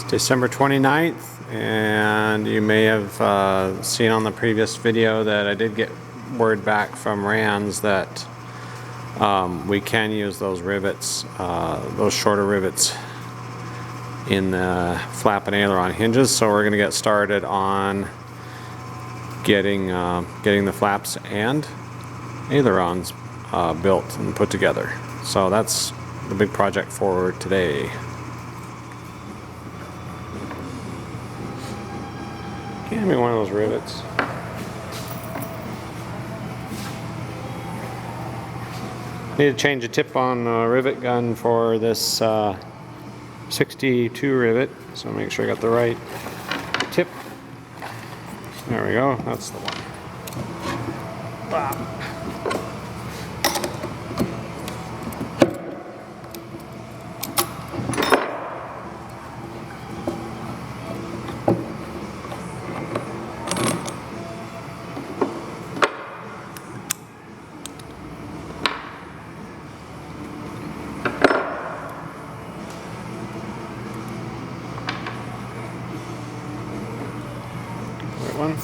December 29th, and you may have seen on the previous video that I did get word back from Rands that we can use those rivets, those shorter rivets in the flap and aileron hinges. So we're going to get started on getting the flaps and ailerons built and put together. So that's the big project for today. Give me one of those rivets. Need to change a tip on the rivet gun for this 62 rivet, so make sure I got the right tip. There we go, that's the one. Wow. One.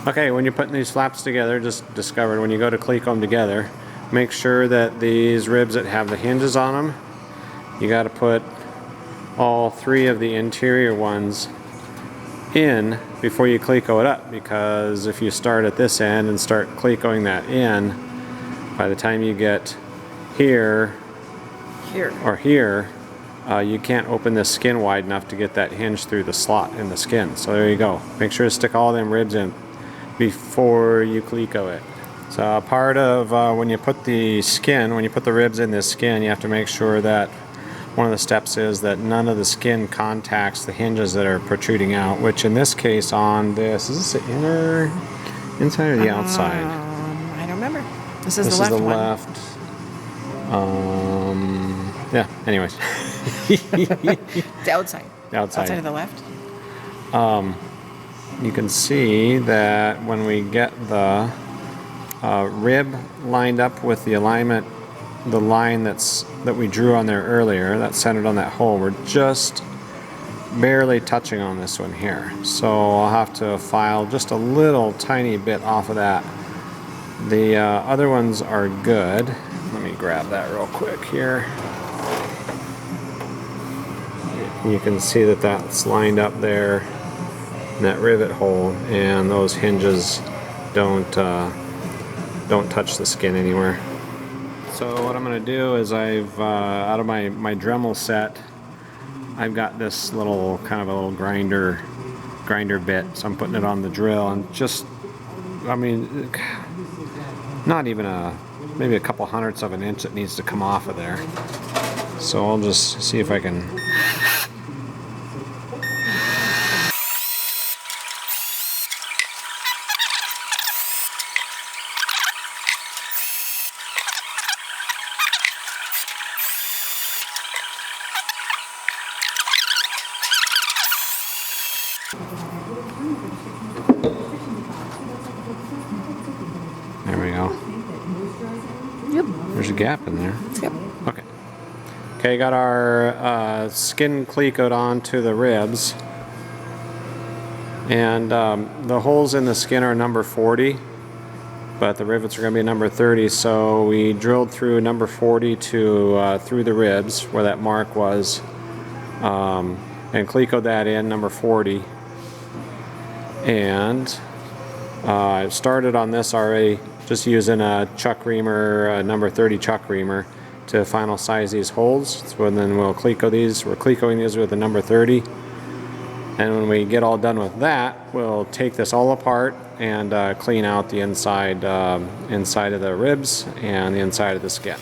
Okay, when you're putting these flaps together, just discovered when you go to cleat them together, make sure that these ribs that have the hinges on them, you got to put all three of the interior ones in before you cleco it up, because if you start at this end and start clecoing that in, by the time you get here or here, you can't open this skin wide enough to get that hinge through the slot in the skin. So there you go. Make sure to stick all them ribs in before you cleco it. So part of when you put the ribs in this skin, you have to make sure that one of the steps is that none of the skin contacts the hinges that are protruding out, which in this case on this, is this the inner, inside or the outside? I don't remember. This is the left one. Yeah, anyways. The outside. Outside of the left? You can see that when we get the rib lined up with the alignment, the line that we drew on there earlier, that's centered on that hole, we're just barely touching on this one here. So I'll have to file just a little tiny bit off of that. The other ones are good. Let me grab that real quick here. You can see that that's lined up there in that rivet hole, and those hinges don't touch the skin anywhere. So what I'm going to do is I've out of my Dremel set, I've got this little kind of a little grinder bit, so I'm putting it on the drill, and just, I mean, not even maybe a couple hundredths of an inch that needs to come off of there. So I'll just see if I can. There we go. Yep. There's a gap in there. Yep. Okay. Okay, got our skin clecoed onto the ribs. And the holes in the skin are number 40. but the rivets are going to be number 30, so we drilled through number 40 to through the ribs where that mark was, and clecoed that in number 40. And I started on this already, just using a chuck reamer, number 30 chuck reamer, to final size these holes. So then we'll cleco these. We're clecoing these with the number 30. And when we get all done with that, we'll take this all apart and clean out the inside, inside of the ribs and the inside of the skin.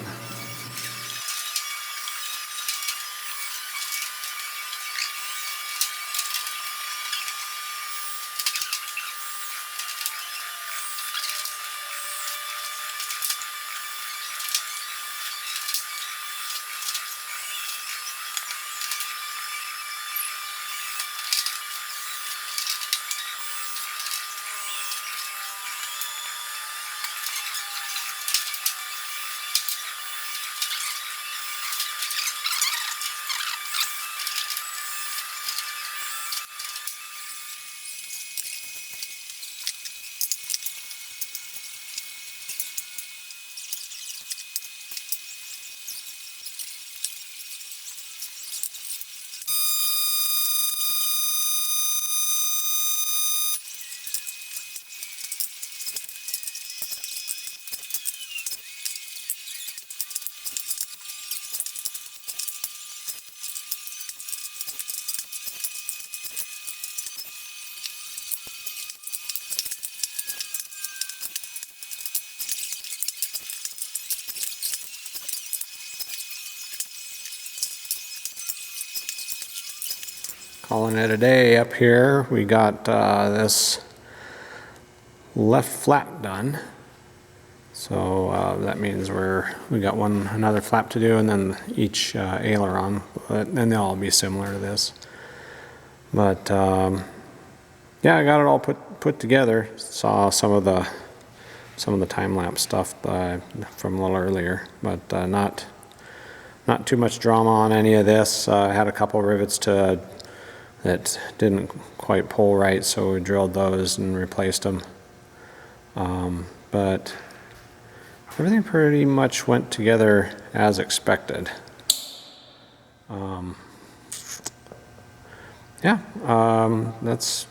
Calling it a day up here. We got this left flap done. So that means we got another flap to do, and then each aileron, and they'll all be similar to this. But yeah, I got it all put together. Saw some of the time-lapse stuff from a little earlier, but not too much drama on any of this. I had a couple rivets that didn't quite pull right, so we drilled those and replaced them. But everything pretty much went together as expected. Yeah, that's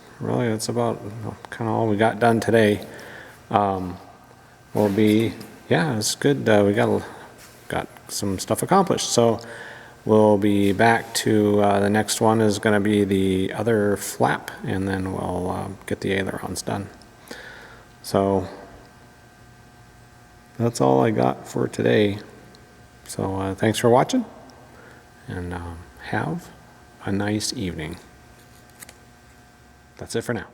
about kind of all we got done today. It's good. We got some stuff accomplished. So we'll be back to the next one is going to be the other flap, and then we'll get the ailerons done. So that's all I got for today. So thanks for watching, and have a nice evening. That's it for now.